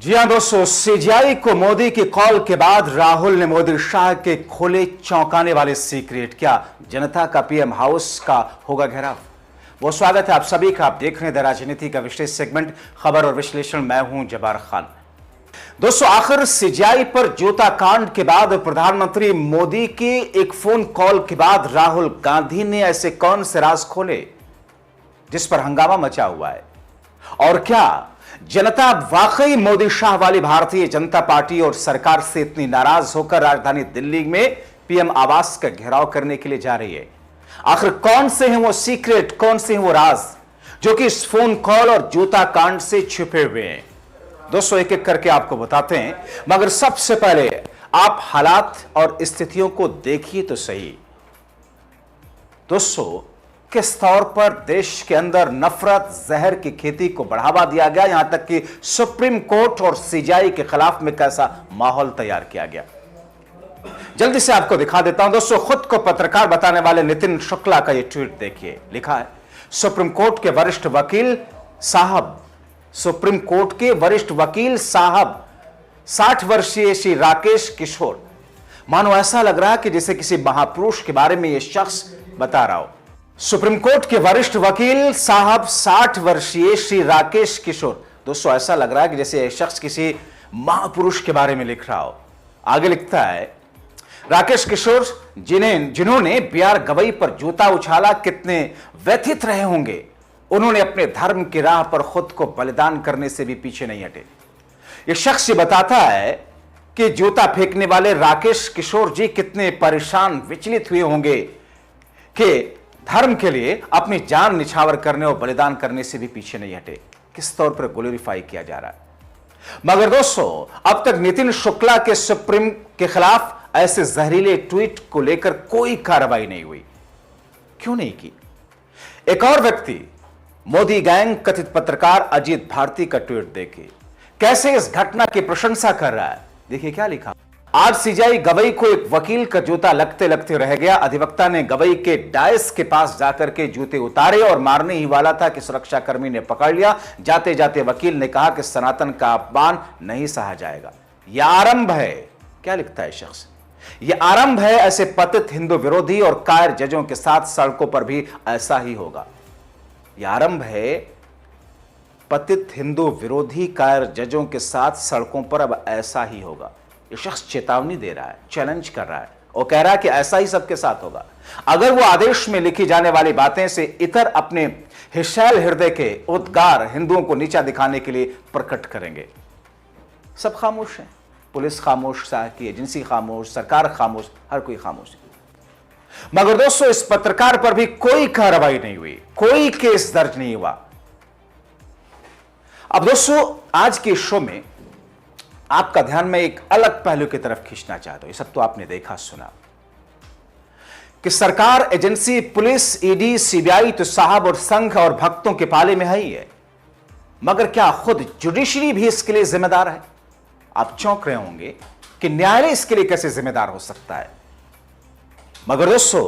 जी हां दोस्तों, सीजीआई को मोदी की कॉल के बाद राहुल ने मोदी शाह के खोले चौंकाने वाले सीक्रेट। क्या जनता का पीएम हाउस का होगा घेराव? वो स्वागत है आप सभी का। आप देख रहे हैं द राजनीति का विशेष सेगमेंट खबर और विश्लेषण। मैं हूं जब्बार खान। दोस्तों, आखिर सीजीआई पर जूता कांड के बाद प्रधानमंत्री मोदी की एक फोन कॉल के बाद राहुल गांधी ने ऐसे कौन से राज खोले जिस पर हंगामा मचा हुआ है? और क्या जनता वाकई मोदी शाह वाली भारतीय जनता पार्टी और सरकार से इतनी नाराज होकर राजधानी दिल्ली में पीएम आवास का घेराव करने के लिए जा रही है? आखिर कौन से हैं वो सीक्रेट, कौन से हैं वो राज जो कि इस फोन कॉल और जूता कांड से छिपे हुए हैं? दोस्तों, एक एक करके आपको बताते हैं, मगर सबसे पहले आप हालात और स्थितियों को देखिए तो सही। दोस्तों, किस तौर पर देश के अंदर नफरत जहर की खेती को बढ़ावा दिया गया, यहां तक कि सुप्रीम कोर्ट और सीजीआई के खिलाफ में कैसा माहौल तैयार किया गया, जल्दी से आपको दिखा देता हूं। दोस्तों, खुद को पत्रकार बताने वाले नितिन शुक्ला का यह ट्वीट देखिए। लिखा है, सुप्रीम कोर्ट के वरिष्ठ वकील साहब, सुप्रीम कोर्ट के वरिष्ठ वकील साहब 60 वर्षीय श्री राकेश किशोर। मानो ऐसा लग रहा है कि जैसे किसी महापुरुष के बारे में यह शख्स बता रहा हो। सुप्रीम कोर्ट के वरिष्ठ वकील साहब 60 वर्षीय श्री राकेश किशोर। दोस्तों, ऐसा लग रहा है कि जैसे यह शख्स किसी महापुरुष के बारे में लिख रहा हो। आगे लिखता है, राकेश किशोर जिन्होंने बीआर गवई पर जूता उछाला, कितने व्यथित रहे होंगे। उन्होंने अपने धर्म की राह पर खुद को बलिदान करने से भी पीछे नहीं हटे। यह शख्स ये बताता है कि जूता फेंकने वाले राकेश किशोर जी कितने परेशान, विचलित हुए होंगे कि धर्म के लिए अपनी जान निछावर करने और बलिदान करने से भी पीछे नहीं हटे। किस तौर पर ग्लोरीफाई किया जा रहा है। मगर दोस्तों, अब तक नितिन शुक्ला के सुप्रीम के खिलाफ ऐसे जहरीले ट्वीट को लेकर कोई कार्रवाई नहीं हुई। क्यों नहीं की? एक और व्यक्ति, मोदी गैंग कथित पत्रकार अजीत भारती का ट्वीट देखिए, कैसे इस घटना की प्रशंसा कर रहा है। देखिए क्या लिखा। आज सीजीआई गवई को एक वकील का जूता लगते लगते रह गया। अधिवक्ता ने गवई के डायस के पास जाकर के जूते उतारे और मारने ही वाला था कि सुरक्षाकर्मी ने पकड़ लिया। जाते जाते वकील ने कहा कि सनातन का अपमान नहीं सहा जाएगा। यह आरंभ है। क्या लिखता है शख्स? यह आरंभ है। ऐसे पतित हिंदू विरोधी और कायर जजों के साथ सड़कों पर भी ऐसा ही होगा। यह आरंभ है। पतित हिंदू विरोधी कायर जजों के साथ सड़कों पर अब ऐसा ही होगा। ये शख्स चेतावनी दे रहा है, चैलेंज कर रहा है और कह रहा है कि ऐसा ही सबके साथ होगा। अगर वो आदेश में लिखी जाने वाली बातें से इतर अपने हिशैल हृदय के उद्गार हिंदुओं को नीचा दिखाने के लिए प्रकट करेंगे। सब खामोश हैं। पुलिस खामोश, शाह की एजेंसी खामोश, सरकार खामोश, हर कोई खामोश है। मगर दोस्तों, इस पत्रकार पर भी कोई कार्रवाई नहीं हुई, कोई केस दर्ज नहीं हुआ। अब दोस्तों, आज के शो में आपका ध्यान में एक अलग पहलू की तरफ खींचना चाहता हूं। ये सब तो आपने देखा सुना कि सरकार, एजेंसी, पुलिस, ईडी, सीबीआई तो साहब और संघ और भक्तों के पाले में है ही है। मगर क्या खुद जुडिशरी भी इसके लिए जिम्मेदार है? आप चौंक रहे होंगे कि न्यायालय इसके लिए कैसे जिम्मेदार हो सकता है। मगर दोस्तों,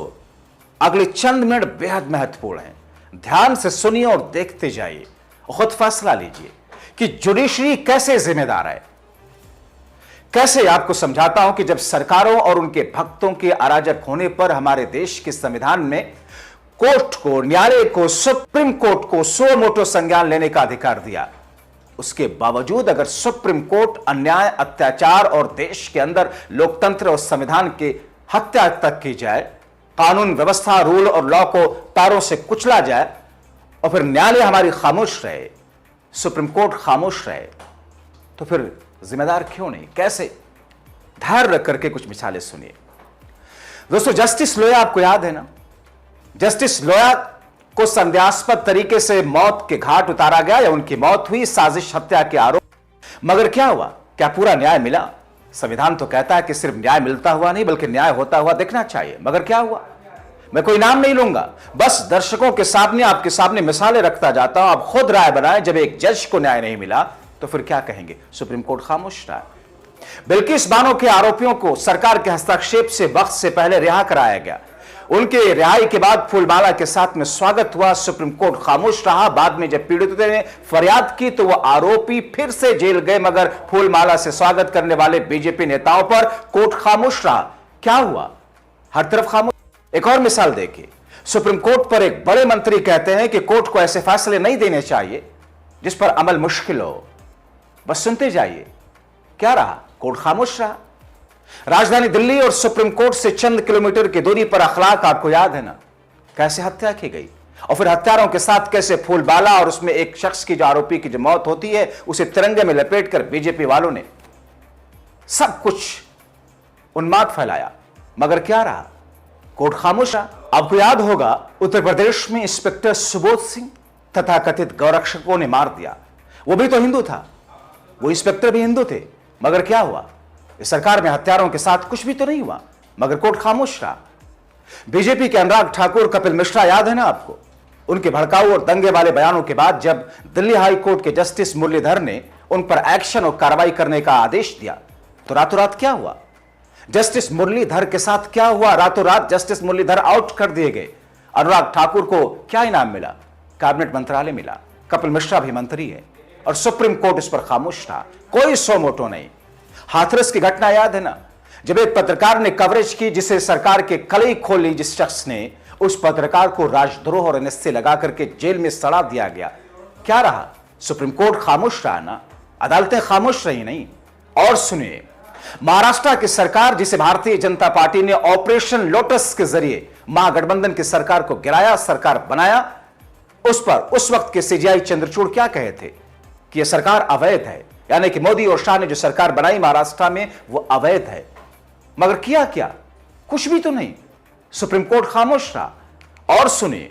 अगले चंद मिनट बेहद महत्वपूर्ण हैं। ध्यान से सुनिए और देखते जाइए और खुद फैसला लीजिए कि जुडिशरी कैसे जिम्मेदार है। कैसे आपको समझाता हूं कि जब सरकारों और उनके भक्तों के अराजक होने पर हमारे देश के संविधान में कोर्ट को, न्यायालय को, सुप्रीम कोर्ट को सो मोटो संज्ञान लेने का अधिकार दिया, उसके बावजूद अगर सुप्रीम कोर्ट अन्याय, अत्याचार और देश के अंदर लोकतंत्र और संविधान की हत्या तक की जाए, कानून व्यवस्था, रूल और लॉ को तारों से कुचला जाए और फिर न्यायालय हमारी खामोश रहे, सुप्रीम कोर्ट खामोश रहे, तो फिर जिम्मेदार क्यों नहीं? कैसे? धैर्य रख करके कुछ मिसालें सुनिए। दोस्तों, जस्टिस लोया आपको याद है ना? जस्टिस लोया को संदेहास्पद तरीके से मौत के घाट उतारा गया या उनकी मौत हुई साजिश, हत्या के आरोप। मगर क्या हुआ? क्या पूरा न्याय मिला? संविधान तो कहता है कि सिर्फ न्याय मिलता हुआ नहीं बल्कि न्याय होता हुआ दिखना चाहिए। मगर क्या हुआ? मैं कोई नाम नहीं लूंगा, बस दर्शकों के सामने, आपके सामने मिसालें रखता जाता हूं। आप खुद राय बनाएं। जब एक जज को न्याय नहीं मिला तो फिर क्या कहेंगे? सुप्रीम कोर्ट खामोश रहा। बिल्किस बानो के आरोपियों को सरकार के हस्तक्षेप से वक्त से पहले रिहा कराया गया। उनके रिहाई के बाद फूलमाला के साथ में स्वागत हुआ। सुप्रीम कोर्ट खामोश रहा। बाद में जब पीड़ितों ने फरियाद की तो वह आरोपी फिर से जेल गए, मगर फूलमाला से स्वागत करने वाले बीजेपी नेताओं पर कोर्ट खामोश रहा। क्या हुआ? हर तरफ खामोश। एक और मिसाल देखिए, सुप्रीम कोर्ट पर एक बड़े मंत्री कहते हैं कि कोर्ट को ऐसे फैसले नहीं देने चाहिए जिस पर अमल मुश्किल हो, बस सुनते जाइए। क्या रहा? कोर्ट खामोश रहा। राजधानी दिल्ली और सुप्रीम कोर्ट से चंद किलोमीटर की दूरी पर अखलाक, आपको याद है ना, कैसे हत्या की गई, और फिर हत्यारों के साथ कैसे फूलबाला और उसमें एक शख्स की जो आरोपी की जो मौत होती है उसे तिरंगे में लपेटकर बीजेपी वालों ने सब कुछ उन्माद फैलाया, मगर क्या रहा? कोर्ट खामोश रहा। आपको याद होगा, उत्तर प्रदेश में इंस्पेक्टर सुबोध सिंह तथा कथित गौरक्षकों ने मार दिया। वो भी तो हिंदू था, वो इंस्पेक्टर भी हिंदू थे, मगर क्या हुआ? इस सरकार में हत्यारों के साथ कुछ भी तो नहीं हुआ, मगर कोर्ट खामोश रहा। बीजेपी के अनुराग ठाकुर, कपिल मिश्रा, याद है ना आपको, उनके भड़काऊ और दंगे वाले बयानों के बाद जब दिल्ली हाई कोर्ट के जस्टिस मुरलीधर ने उन पर एक्शन और कार्रवाई करने का आदेश दिया तो रातों रात क्या हुआ? जस्टिस मुरलीधर के साथ क्या हुआ? रातों रात जस्टिस मुरलीधर आउट कर दिए गए। अनुराग ठाकुर को क्या इनाम मिला? कैबिनेट मंत्रालय मिला। कपिल मिश्रा भी मंत्री है और सुप्रीम कोर्ट इस पर खामोश रहा। कोई सो मोटो नहीं। हाथरस की घटना याद है ना, जब एक पत्रकार ने कवरेज की जिसे सरकार के कलई खोली, जिस शख्स ने उस पत्रकार को राजद्रोह और एनएसए लगा करके जेल में सड़ा दिया गया। क्या रहा? सुप्रीम कोर्ट खामोश रहा ना, अदालतें खामोश रही नहीं। और सुनिए, महाराष्ट्र की सरकार, जिसे भारतीय जनता पार्टी ने ऑपरेशन लोटस के जरिए महागठबंधन की सरकार को गिराया, सरकार बनाया, उस पर उस वक्त के सीजीआई चंद्रचूड़ क्या कहे थे कि यह सरकार अवैध है, यानी कि मोदी और शाह ने जो सरकार बनाई महाराष्ट्र में वो अवैध है। मगर किया क्या? कुछ भी तो नहीं। सुप्रीम कोर्ट खामोश रहा। और सुनिए,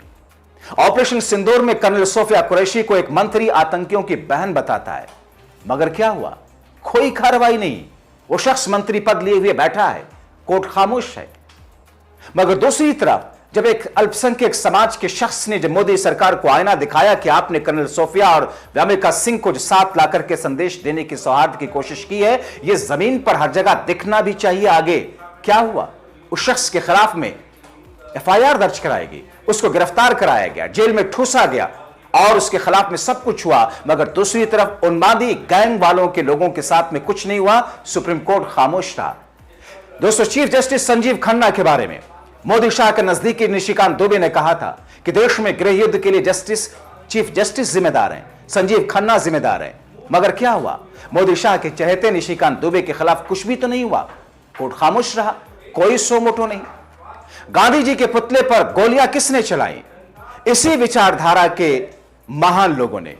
ऑपरेशन सिंदूर में कर्नल सोफिया कुरैशी को एक मंत्री आतंकियों की बहन बताता है, मगर क्या हुआ? कोई कार्रवाई नहीं। वो शख्स मंत्री पद लिए हुए बैठा है, कोर्ट खामोश है। मगर दूसरी तरफ जब एक अल्पसंख्यक समाज के शख्स ने जब मोदी सरकार को आईना दिखाया कि आपने कर्नल सोफिया और व्यामिका सिंह को जो साथ लाकर के संदेश देने की सौहार्द की कोशिश की है, यह जमीन पर हर जगह दिखना भी चाहिए। आगे क्या हुआ? उस शख्स के खिलाफ में एफआईआर दर्ज कराएगी, उसको गिरफ्तार कराया गया, जेल में ठूसा गया और उसके खिलाफ में सब कुछ हुआ। मगर दूसरी तरफ उन्मादी गैंग वालों के लोगों के साथ में कुछ नहीं हुआ। सुप्रीम कोर्ट खामोश रहा। दोस्तों, चीफ जस्टिस संजीव खन्ना के बारे में मोदी शाह के नजदीकी निशिकांत दुबे ने कहा था कि देश में गृह युद्ध के लिए चीफ जस्टिस जिम्मेदार हैं, संजीव खन्ना जिम्मेदार हैं। मगर क्या हुआ? मोदी शाह के चहेते निशिकांत दुबे के खिलाफ कुछ भी तो नहीं हुआ। कोर्ट खामोश रहा। कोई सो मोटो नहीं। गांधी जी के पुतले पर गोलियां किसने चलाई? इसी विचारधारा के महान लोगों ने।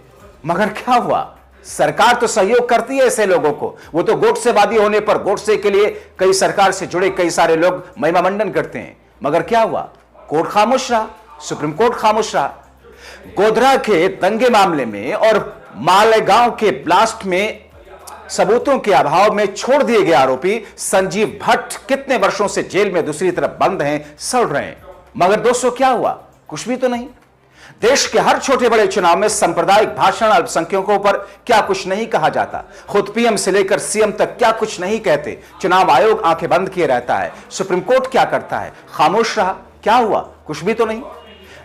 मगर क्या हुआ? सरकार तो सहयोग करती है ऐसे लोगों को। वो तो गोडसेवादी होने पर गोडसे के लिए कई सरकार से जुड़े कई सारे लोग महिमा मंडन करते हैं। मगर क्या हुआ? कोर्ट खामोश रहा। सुप्रीम कोर्ट खामोश रहा। गोधरा के दंगे मामले में और मालेगांव के ब्लास्ट में सबूतों के अभाव में छोड़ दिए गए आरोपी संजीव भट्ट कितने वर्षों से जेल में दूसरी तरफ बंद हैं, सड़ रहे हैं। मगर दोस्तों क्या हुआ? कुछ भी तो नहीं। देश के हर छोटे बड़े चुनाव में सांप्रदायिक भाषण अल्पसंख्यकों पर क्या कुछ नहीं कहा जाता। खुद पीएम से लेकर सीएम तक क्या कुछ नहीं कहते। चुनाव आयोग आंखें बंद किए रहता है। सुप्रीम कोर्ट क्या करता है? खामोश रहा। क्या हुआ? कुछ भी तो नहीं।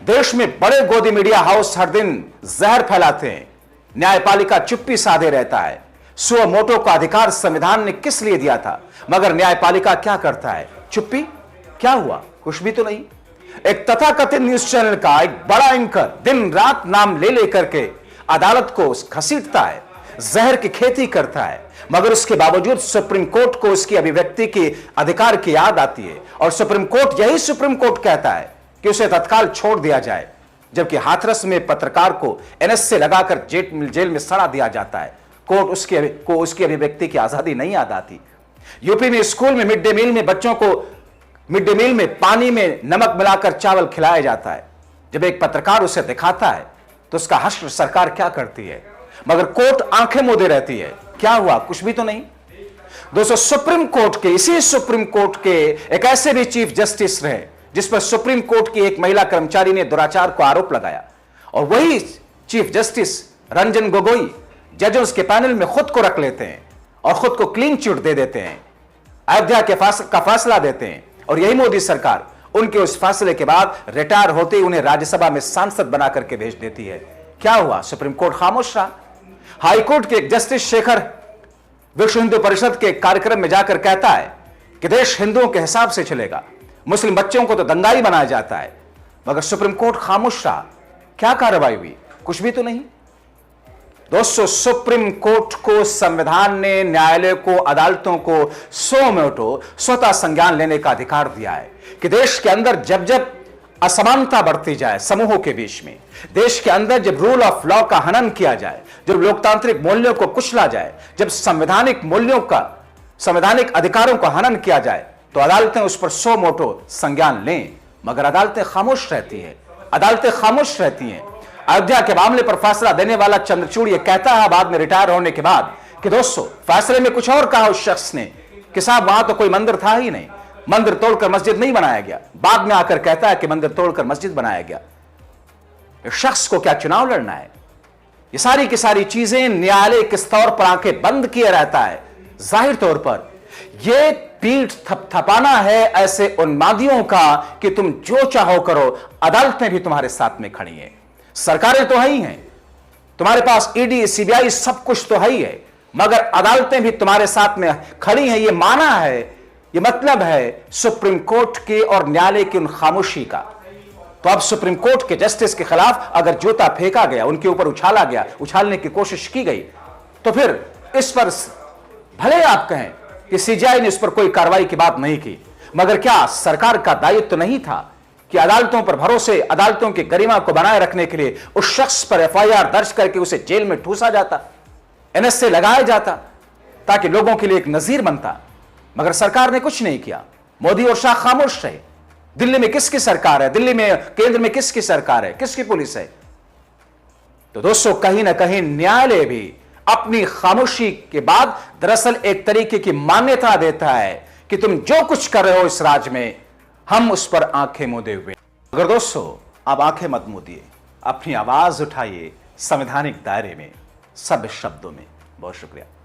देश में बड़े गोदी मीडिया हाउस हर दिन जहर फैलाते हैं, न्यायपालिका चुप्पी साधे रहता है। सुओ मोटो का अधिकार संविधान ने किस लिए दिया था, मगर न्यायपालिका क्या करता है? चुप्पी। क्या हुआ? कुछ भी तो नहीं। एक तथाकथित न्यूज चैनल का एक बड़ा एंकर दिन रात नाम ले लेकर के अदालत को घसीटता है, जहर की खेती करता है, मगर उसके बावजूद सुप्रीम कोर्ट को उसकी अभिव्यक्ति के अधिकार की याद आती है और सुप्रीम कोर्ट, यही सुप्रीम कोर्ट कहता है कि उसे तत्काल छोड़ दिया जाए। जबकि हाथरस में पत्रकार को एनएसए लगाकर जेल में सड़ा दिया जाता है। कोर्ट उसकी अभिव्यक्ति की आजादी नहीं याद आती। यूपी में स्कूल में मिड डे मील में बच्चों को मिड डे मील में पानी में नमक मिलाकर चावल खिलाया जाता है। जब एक पत्रकार उसे दिखाता है तो उसका हश्र सरकार क्या करती है, मगर कोर्ट आंखें मूंदे रहती है। क्या हुआ? कुछ भी तो नहीं। दोस्तों, सुप्रीम कोर्ट के, इसी सुप्रीम कोर्ट के एक ऐसे भी चीफ जस्टिस रहे जिस पर सुप्रीम कोर्ट की एक महिला कर्मचारी ने दुराचार को आरोप लगाया और वही चीफ जस्टिस रंजन गोगोई जजेस के पैनल में खुद को रख लेते हैं और खुद को क्लीन चिट दे देते हैं, अयोध्या का फैसला देते हैं। और यही मोदी सरकार उनके उस फैसले के बाद रिटायर होते ही उन्हें राज्यसभा में सांसद बना करके भेज देती है। क्या हुआ? सुप्रीम कोर्ट खामोश रहा। हाईकोर्ट के जस्टिस शेखर विश्व हिंदू परिषद के कार्यक्रम में जाकर कहता है कि देश हिंदुओं के हिसाब से चलेगा, मुस्लिम बच्चों को तो दंगाई बनाया जाता है, मगर सुप्रीम कोर्ट खामोश रहा। क्या कार्रवाई हुई? कुछ भी तो नहीं। दोस्तों, सुप्रीम कोर्ट को संविधान ने न्यायालय को, अदालतों को सो मोटो स्वतः संज्ञान लेने का अधिकार दिया है कि देश के अंदर जब जब असमानता बढ़ती जाए समूहों के बीच में, देश के अंदर जब रूल ऑफ लॉ का हनन किया जाए, जब लोकतांत्रिक मूल्यों को कुचला जाए, जब संवैधानिक मूल्यों का, संवैधानिक अधिकारों का हनन किया जाए, तो अदालतें उस पर सो मोटो संज्ञान लें। मगर अदालतें खामोश रहती हैं, अदालतें खामोश रहती हैं। अयोध्या के मामले पर फैसला देने वाला चंद्रचूड़ ये कहता है बाद में रिटायर होने के बाद कि दोस्तों फैसले में कुछ और कहा उस शख्स ने कि साहब वहां तो कोई मंदिर था ही नहीं, मंदिर तोड़कर मस्जिद नहीं बनाया गया। बाद में आकर कहता है कि मंदिर तोड़कर मस्जिद बनाया गया। इस शख्स को क्या चुनाव लड़ना है? ये सारी की सारी चीजें न्यायालय किस तौर पर आंखें बंद किए रहता है। जाहिर तौर पर यह पीठ थपथपाना है ऐसे उन्मादियों का कि तुम जो चाहो करो, अदालतें भी तुम्हारे साथ में खड़ी हैं, सरकारें तो है ही हैं, तुम्हारे पास ईडी सीबीआई सब कुछ तो है ही है, मगर अदालतें भी तुम्हारे साथ में खड़ी हैं। यह माना है, यह मतलब है सुप्रीम कोर्ट के और न्यायालय की उन खामोशी का। तो अब सुप्रीम कोर्ट के जस्टिस के खिलाफ अगर जूता फेंका गया, उनके ऊपर उछाला गया, उछालने की कोशिश की गई, तो फिर इस पर भले आप कहें कि सीजीआई ने इस पर कोई कार्रवाई की बात नहीं की, मगर क्या सरकार का दायित्व तो नहीं था कि अदालतों पर भरोसे, अदालतों की गरिमा को बनाए रखने के लिए उस शख्स पर एफआईआर दर्ज करके उसे जेल में ठूसा जाता, एनएसए लगाया जाता, ताकि लोगों के लिए एक नजीर बनता। मगर सरकार ने कुछ नहीं किया। मोदी और शाह खामोश रहे। दिल्ली में किसकी सरकार है? दिल्ली में, केंद्र में किसकी सरकार है? किसकी पुलिस है? तो दोस्तों, कहीं ना कहीं न्यायालय भी अपनी खामोशी के बाद दरअसल एक तरीके की मान्यता देता है कि तुम जो कुछ कर रहे हो इस राज्य में, हम उस पर आंखें मूंदे हुए। अगर दोस्तों आप आंखें मत मूदिए, अपनी आवाज उठाइए संवैधानिक दायरे में, सब शब्दों में। बहुत शुक्रिया।